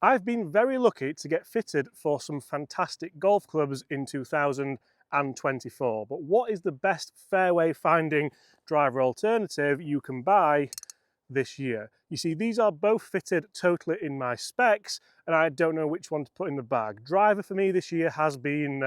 I've been very lucky to get fitted for some fantastic golf clubs in 2024, but what is the best fairway finding driver alternative you can buy this year? You see, these are both fitted totally in my specs and I don't know which one to put in the bag. Driver for me this year has been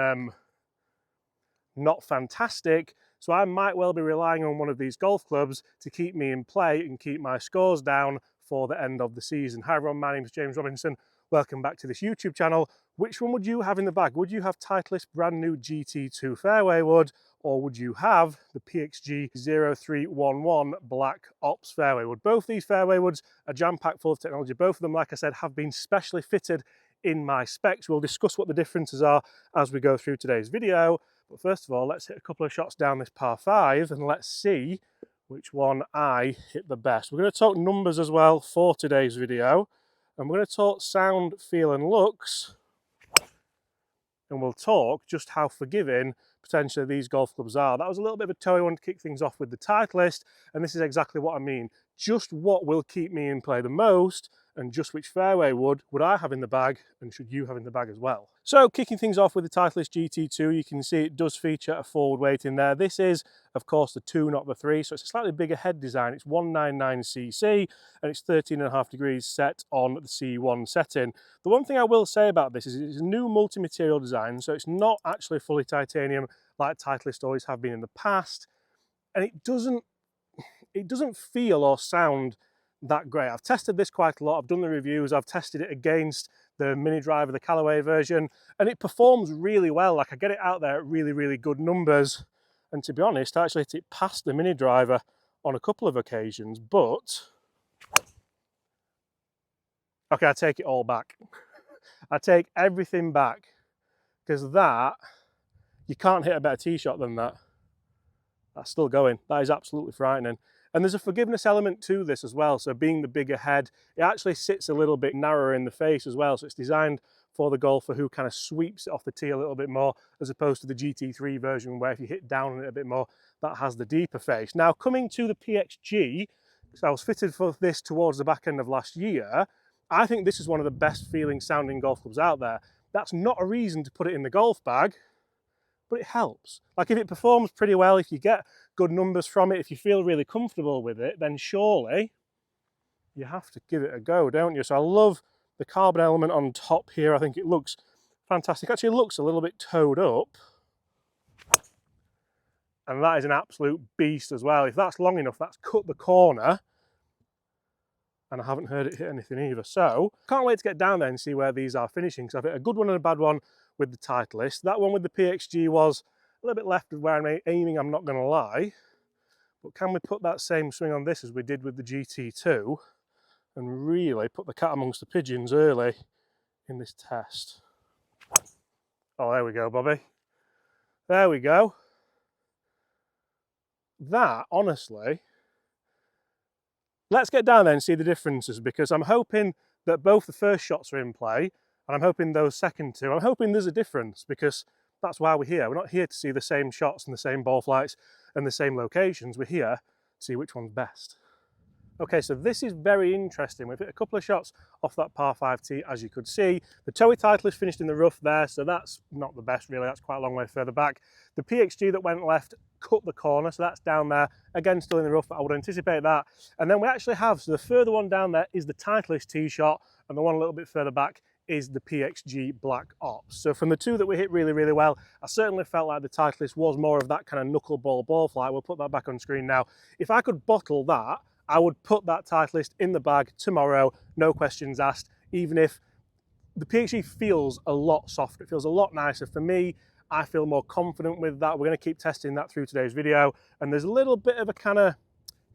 not fantastic, so I might well be relying on one of these golf clubs to keep me in play and keep my scores down for the end of the season. Hi everyone, my name is James Robinson. Welcome back to this YouTube channel. Which one would you have in the bag? Would you have Titleist brand new GT2 fairway wood, or would you have the PXG 0311 Black Ops fairway wood? Both these fairway woods are jam-packed full of technology. Both of them, like I said, have been specially fitted in my specs. We'll discuss what the differences are as we go through today's video. But first of all, let's hit a couple of shots down this par 5 and let's see which one I hit the best. We're going to talk numbers as well for today's video. And we're going to talk sound, feel and looks. And we'll talk just how forgiving potentially these golf clubs are. That was a little bit of a toey one to kick things off with the Titleist. And this is exactly what I mean. Just what will keep me in play the most, and just which fairway wood I have in the bag, and should you have in the bag as well. So kicking things off with the Titleist GT2, you can see it does feature a forward weight in there. This is, of course, the 2, not the 3, so it's a slightly bigger head design. It's 199cc, and it's 13.5 degrees set on the C1 setting. The one thing I will say about this is it's a new multi-material design, so it's not actually fully titanium like Titleist always have been in the past, and it doesn't feel or sound that great. I've tested this quite a lot, I've done the reviews, I've tested it against the Mini Driver, the Callaway version, and it performs really well. Like, I get it out there at really, really good numbers, and to be honest, I actually hit it past the Mini Driver on a couple of occasions, but okay, I take it all back. I take everything back, because that, you can't hit a better tee shot than that. That's still going. That is absolutely frightening. And there's a forgiveness element to this as well. So being the bigger head, it actually sits a little bit narrower in the face as well. So it's designed for the golfer who kind of sweeps it off the tee a little bit more, as opposed to the GT3 version where if you hit down on it a bit more, that has the deeper face. Now coming to the PXG, so I was fitted for this towards the back end of last year. I think this is one of the best feeling sounding golf clubs out there. That's not a reason to put it in the golf bag, but it helps. Like, if it performs pretty well, if you get good numbers from it, if you feel really comfortable with it, then surely you have to give it a go, don't you? So I love the carbon element on top here. I think it looks fantastic. Actually, it looks a little bit toed up. And that is an absolute beast as well. If that's long enough, that's cut the corner. And I haven't heard it hit anything either. So can't wait to get down there and see where these are finishing, because I've hit a good one and a bad one with the Titleist. That one with the PXG was a little bit left of where I'm aiming, I'm not going to lie. But can we put that same swing on this as we did with the GT2 and really put the cat amongst the pigeons early in this test? Oh, there we go, Bobby. There we go. That, honestly, let's get down there and see the differences, because I'm hoping that both the first shots are in play, and I'm hoping those second two, I'm hoping there's a difference, because that's why we're here. We're not here to see the same shots and the same ball flights and the same locations. We're here to see which one's best. Okay, so this is very interesting. We've hit a couple of shots off that par 5 tee, as you could see. The Toei Titleist finished in the rough there, so that's not the best really. That's quite a long way further back. The PXG that went left cut the corner, so that's down there. Again, still in the rough, but I would anticipate that. And then we actually have, so the further one down there is the Titleist tee shot, and the one a little bit further back is the PXG Black Ops. So from the two that we hit really, really well, I certainly felt like the Titleist was more of that kind of knuckleball ball flight. We'll put that back on screen now. If I could bottle that, I would put that Titleist in the bag tomorrow, no questions asked, even if the PXG feels a lot softer. It feels a lot nicer. For me, I feel more confident with that. We're going to keep testing that through today's video. And there's a little bit of a kind of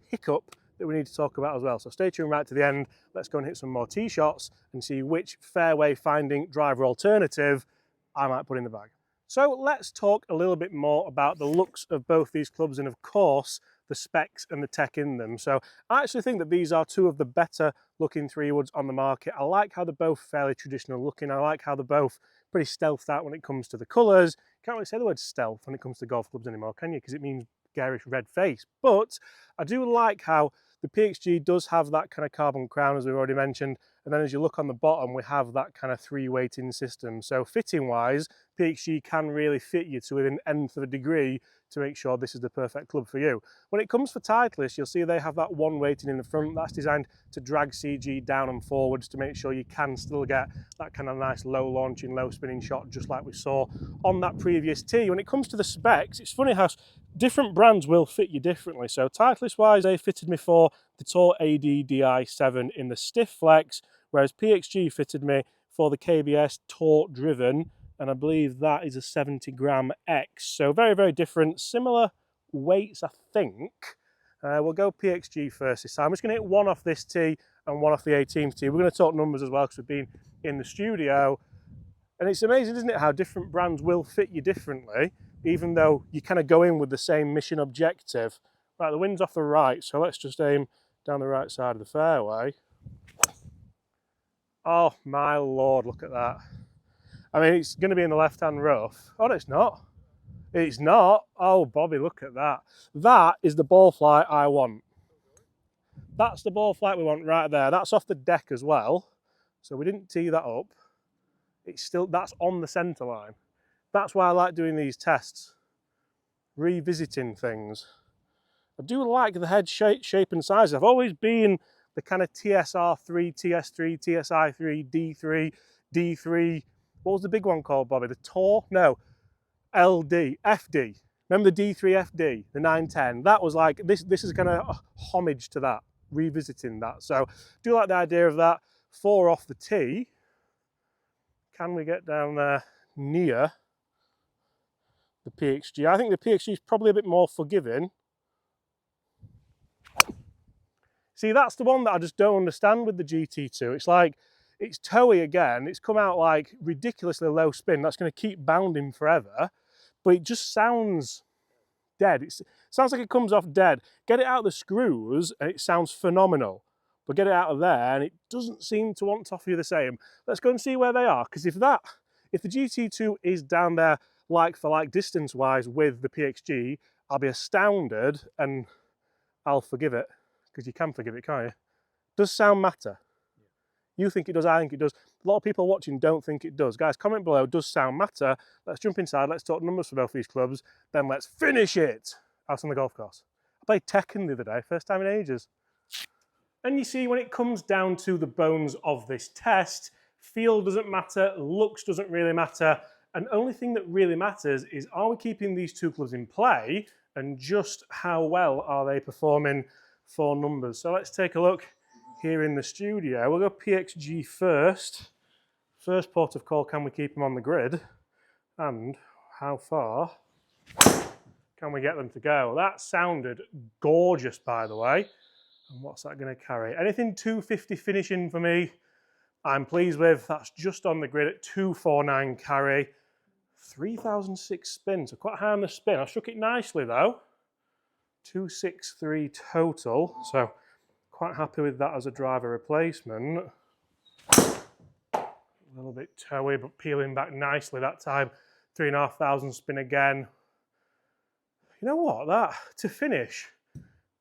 hiccup that we need to talk about as well. So stay tuned right to the end. Let's go and hit some more tee shots and see which fairway finding driver alternative I might put in the bag. So let's talk a little bit more about the looks of both these clubs and, of course, the specs and the tech in them. So I actually think that these are two of the better looking 3-woods on the market. I like how they're both fairly traditional looking. I like how they're both pretty stealthed out when it comes to the colours. Can't really say the word stealth when it comes to golf clubs anymore, can you? Because it means garish red face. But I do like how the PXG does have that kind of carbon crown, as we've already mentioned, And then as you look on the bottom, we have that kind of 3 weighting system. So fitting wise, PXG can really fit you to within nth of a degree to make sure this is the perfect club for you. When it comes for Titleist, you'll see they have that 1 weighting in the front. That's designed to drag CG down and forwards to make sure you can still get that kind of nice low launching, low spinning shot, just like we saw on that previous tee. When it comes to the specs, it's funny how different brands will fit you differently. So Titleist wise, they fitted me for the Tour AD Di7 in the stiff flex, whereas PXG fitted me for the KBS Tour Driven, and I believe that is a 70 gram X. So very, very different, similar weights, I think. We'll go PXG first this time. I'm just going to hit 1 off this tee and 1 off the 18th tee. We're going to talk numbers as well because we've been in the studio. And it's amazing, isn't it, how different brands will fit you differently, even though you kind of go in with the same mission objective. Right, the wind's off the right, so let's just aim down the right side of the fairway. Oh my Lord, look at that. I mean, it's going to be in the left-hand rough. Oh, no, it's not. It's not. Oh, Bobby, look at that. That is the ball flight I want. That's the ball flight we want right there. That's off the deck as well. So we didn't tee that up. It's still, that's on the centre line. That's why I like doing these tests. Revisiting things. I do like the head shape and size. I've always been the kind of TSR3, TS3, TSI3, D3, D3. What was the big one called, Bobby? The Tour? No. LD, FD. Remember the D3 FD, the 910? That was like, this is kind of homage to that, revisiting that. So do like the idea of that. 4 off the tee. Can we get down there near the PXG? I think the PXG is probably a bit more forgiving. See, that's the one that I just don't understand with the GT2. It's like, it's toey again. It's come out like ridiculously low spin. That's going to keep bounding forever. But it just sounds dead. It sounds like it comes off dead. Get it out the screws and it sounds phenomenal. But get it out of there and it doesn't seem to want to offer you the same. Let's go and see where they are. Because if the GT2 is down there like for like distance wise with the PXG, I'll be astounded and I'll forgive it. Because you can forgive it, can't you? Does sound matter? You think it does, I think it does. A lot of people watching don't think it does. Guys, comment below, does sound matter? Let's jump inside, let's talk numbers for both these clubs, then let's finish it out on the golf course. I played Tekken the other day, first time in ages. And you see, when it comes down to the bones of this test, feel doesn't matter, looks doesn't really matter, and only thing that really matters is, are we keeping these two clubs in play, and just how well are they performing for numbers? So let's take a look here in the studio. We'll go PXG first. First port of call, can we keep them on the grid? And how far can we get them to go? That sounded gorgeous, by the way. And what's that going to carry? Anything 250 finishing for me, I'm pleased with. That's just on the grid at 249 carry. 3006 spin, so quite high on the spin. I struck it nicely though. 263 total, so quite happy with that as a driver replacement. A little bit toey, but peeling back nicely that time. 3,500 spin again. You know what, that, to finish,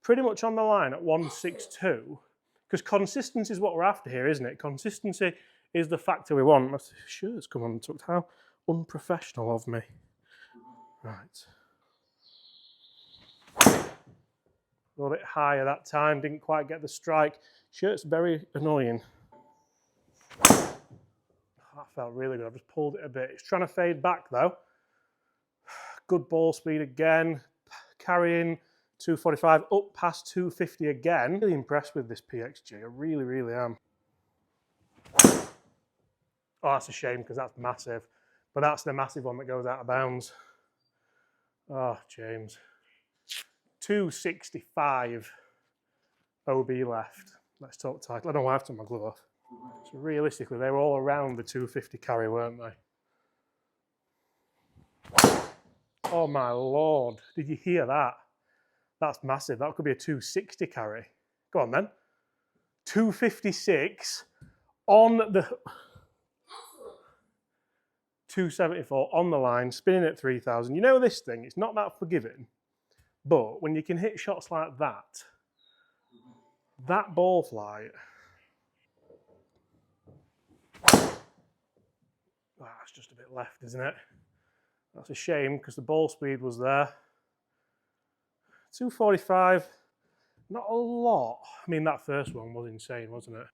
pretty much on the line at 162, because consistency is what we're after here, isn't it? Consistency is the factor we want. My shirt's come untucked. How unprofessional of me. Right. A little bit higher that time, didn't quite get the strike. Shirt's very annoying. That felt really good. I've just pulled it a bit. It's trying to fade back though. Good ball speed again. Carrying 245 up past 250 again. Really impressed with this PXG. I really, really am. Oh, that's a shame because that's massive. But that's the massive one that goes out of bounds. Oh, James. 265 OB left. Let's talk title. I don't know why I've took my glove off. So realistically, they were all around the 250 carry, weren't they? Oh my Lord, did you hear that? That's massive. That could be a 260 carry. Go on then. 256 on the 274 on the line, spinning at 3,000. You know this thing, it's not that forgiving. But when you can hit shots like that, that ball flight, That's just a bit left, isn't it? That's a shame because the ball speed was there. 245, not a lot. I mean, that first one was insane, wasn't it?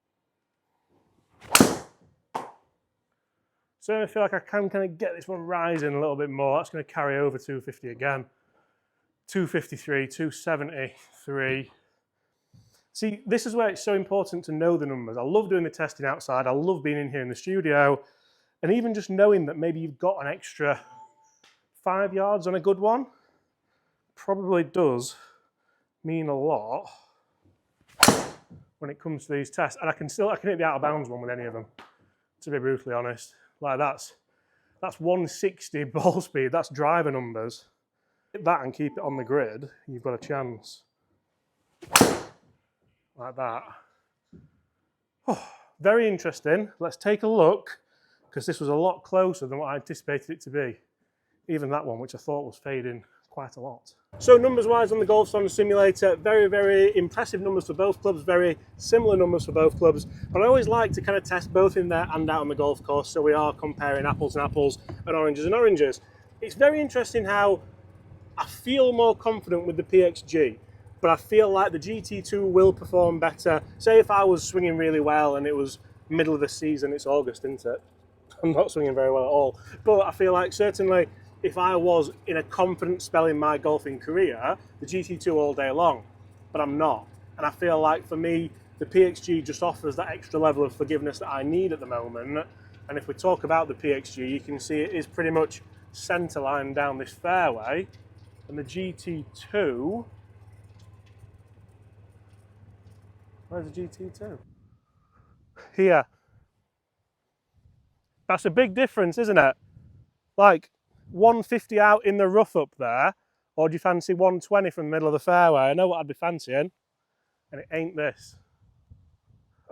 So I feel like I can kind of get this one rising a little bit more. That's going to carry over 250 again. 253, 273. See, this is where it's so important to know the numbers. I love doing the testing outside. I love being in here in the studio. And even just knowing that maybe you've got an extra 5 yards on a good one probably does mean a lot when it comes to these tests. And I can hit the out of bounds one with any of them, to be brutally honest. Like that's 160 ball speed, that's driver numbers. Hit that and keep it on the grid, you've got a chance. Like that. Oh, very interesting. Let's take a look, because this was a lot closer than what I anticipated it to be. Even that one, which I thought was fading quite a lot. So numbers wise on the Golfsong simulator, very, very impressive numbers for both clubs, very similar numbers for both clubs. But I always like to kind of test both in there and out on the golf course, so we are comparing apples and apples and oranges. It's very interesting how I feel more confident with the PXG, but I feel like the GT2 will perform better. Say if I was swinging really well and it was middle of the season, it's August, isn't it? I'm not swinging very well at all. But I feel like certainly if I was in a confident spell in my golfing career, the GT2 all day long, but I'm not. And I feel like for me, the PXG just offers that extra level of forgiveness that I need at the moment. And if we talk about the PXG, you can see it is pretty much centre line down this fairway. And the GT2, where's the GT2? Here. That's a big difference, isn't it? Like 150 out in the rough up there, or do you fancy 120 from the middle of the fairway? I know what I'd be fancying, and it ain't this.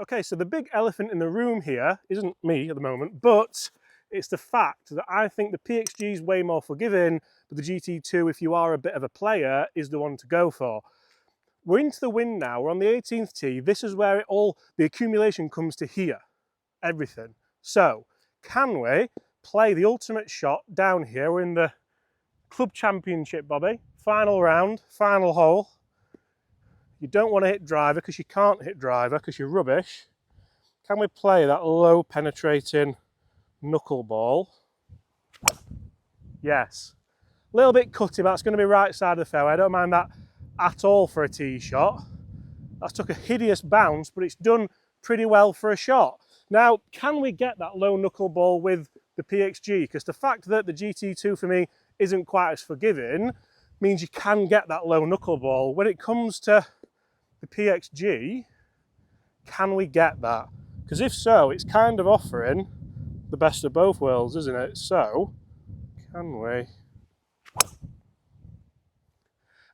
Okay, so the big elephant in the room here isn't me at the moment, but it's the fact that I think the PXG is way more forgiving, but the GT2, if you are a bit of a player, is the one to go for. We're into the wind now, we're on the 18th tee. This is where the accumulation comes to here, everything. So, can we play the ultimate shot down here? We're in the Club Championship, Bobby. Final round, final hole. You don't want to hit driver because you can't hit driver because you're rubbish. Can we play that low penetrating knuckleball? Yes. A little bit cutty, but it's going to be right side of the fairway. I don't mind that at all for a tee shot. That took a hideous bounce, but it's done pretty well for a shot. Now, can we get that low knuckleball with the PXG? Because the fact that the GT2 for me isn't quite as forgiving means you can get that low knuckleball. When it comes to the PXG, can we get that? Because if so, it's kind of offering the best of both worlds, isn't it? So, can we?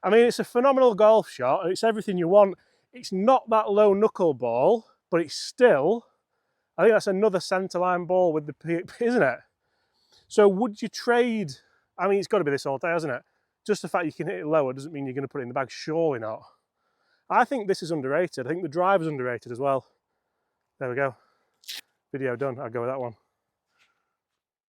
I mean, it's a phenomenal golf shot, and it's everything you want. It's not that low knuckleball, but it's still, I think that's another centerline ball with the PXG, isn't it? So would you trade, I mean, it's got to be this all day, hasn't it? Just the fact you can hit it lower doesn't mean you're going to put it in the bag, surely not. I think this is underrated. I think the driver's underrated as well. There we go. Video done, I'll go with that one.